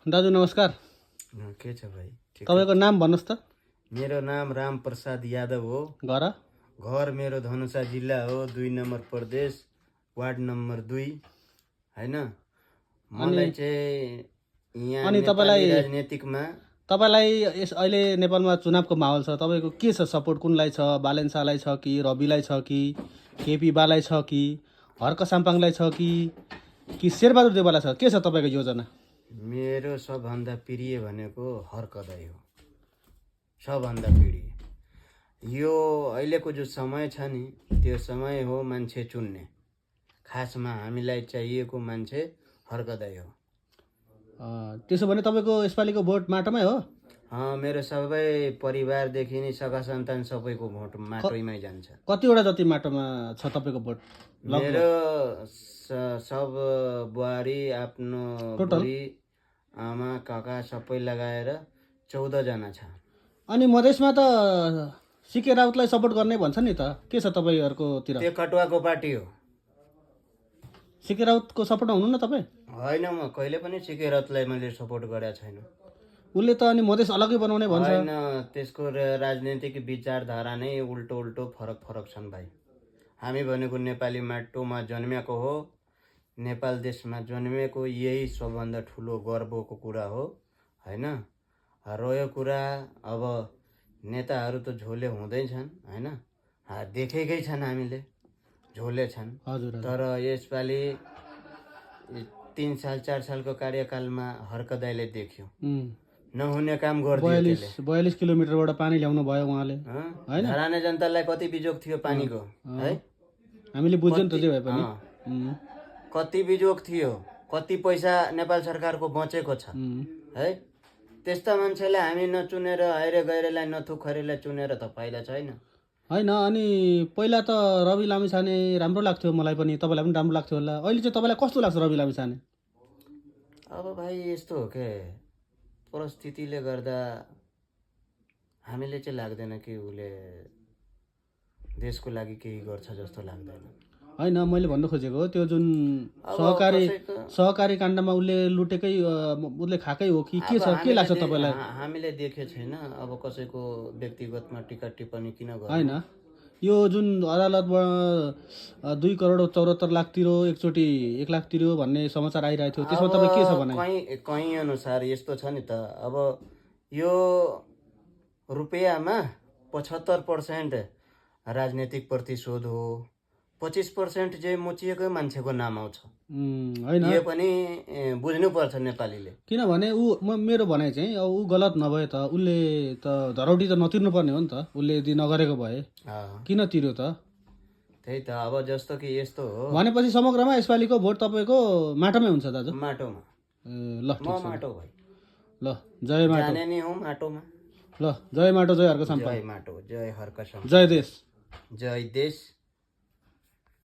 दाजु नमस्कार। के छ भाइ? तपाईको नाम भन्नुस् त? मेरो नाम राम प्रसाद यादव हो। घर मेरो धनुषा जिल्ला हो, 2 नम्बर प्रदेश, वार्ड नम्बर 2 हैन। मलाई चाहिँ यहाँ अनि नेपाली राजनीतिकमा तपाईलाई यस अहिले नेपालमा चुनावको माहौल छ, तपाईको के छ? सपोर्ट कुनलाई छ? बालेन शाहलाई छ कि रविलाई छ कि केपी बालाई छ कि हर्क साम्पाङलाई छ कि शेरबहादुर देवालाई छ? के छ तपाईको योजना? मेरो सबभन्दा प्रिय भनेको हर्क दाइ हो, सबभन्दा प्रिय। यो अहिलेको जो समय छ नि, त्यो समय हो मान्छे चुन्ने। खासमा हामीलाई चाहिएको मान्छे हर्क दाइ हो। त्यसो भने तपाईको यसपालिको भोट माटोमै हो? मेरो सबै परिवारदेखि नै सखा सन्तान सबैको भोट माटोमै जान्छ। कतिवटा जति माटोमा छ तपाईको भोट? मेरो सब बुहारी, आफ्नो बुढी आमा काका सबै लगाएर 14 जना छ। अनि मधेसमा त सिके राउतलाई सपोर्ट गर्ने भन्छ नि त, के छ तपाईहरुकोतिर? त्यो कटुवाको पार्टी हो। सिके राउतको सपोर्ट हुनु न तपाईँ? होइन, म कहिले पनि सिके राउतलाई मैले सपोर्ट गरेको छैन। उसले त अनि मधेस अलग्गै बनाउने भन्छ। होइन, त्यसको राजनीतिक विचारधारा नै उल्टो फरक छन् भाइ। हामी भनेको नेपाली माटोमा जन्मेको हो, नेपाल देशमा जन्मेको, यही सबभन्दा ठुलो गर्वको कुरा हो हैन। रह्यो कुरा अब नेताहरू त झोले हुँदैछन् हैन, देखेकै छन् हामीले झोले छन्। तर यसपालि 3 साल 4 सालको कार्यकालमा हर्क दाइले देख्यो नहुने काम गरिदियो। 42 किलोमिटरबाट पानी ल्याउनु भयो उहाँले हैन। धराने जनतालाई कति बिजोग थियो पानीको है, हामीले बुझ्यौं नि त। जे भए पनि कति बिजोग थियो, कति पैसा नेपाल सरकारको बचेको छ है। त्यस्ता मान्छेलाई हामी नचुनेर हैरे गैरेलाई नथुखरेलाई चुनेर त फाइदा छैन हैन। अनि पहिला त रवि लामिछाने राम्रो लाग्थ्यो मलाई पनि, तपाईलाई पनि राम्रो लाग्थ्यो होला। अहिले चाहिँ तपाईलाई कस्तो लाग्छ रवि लामिछाने? अब भाइ यस्तो हो के, परिस्थितिले गर्दा हामीले चाहिँ लाग्दैन कि उसले देशको लागि केही गर्छ जस्तो लाग्दैन। हैन, मैले भन्नु खोजेको त्यो जुन सहकारी काण्डमा उसले लुटेकै, उसले खाकै हो कि के छ? के लाग्छ तपाईलाई? हामीले देखे छैन। अब कसैको व्यक्तिगतमा टिका टिप्पणी किन गर्नु? हैन, यो जुन अदालतबाट 2 करोड 74 लाख तिरो, एकचोटि 1 लाख तिरो भन्ने समाचार आइरहेको थियो, त्यसमा तपाईँ के छ भने? कहीँ अनुसार यस्तो छ नि त, अब यो रुपियाँमा 75% राजनीतिक प्रतिशोध हो, 25% चाहिँ मुचिएकै मान्छेको नाम आउँछ हैन। यो पनि बुझ्नुपर्छ नेपालीले। किनभने मेरो भनाइ चाहिँ ऊ गलत नभए त उसले त धरौटी त नतिर्नु पर्ने हो नि त। उसले यदि नगरेको भए किन तिर्यो त? त्यही त। अब जस्तो कि यस्तो हो भनेपछि समग्रमा यसपालिको भोट तपाईको माटोमै हुन्छ दाजु? माटोमा। ल म माटो भाइ। ल जय माटो। जाने नि हो माटोमा। ल जय माटो, जय हर्क साम्पाङ। जय माटो, जय हर्क साम्पाङ, जय देश। जय देश।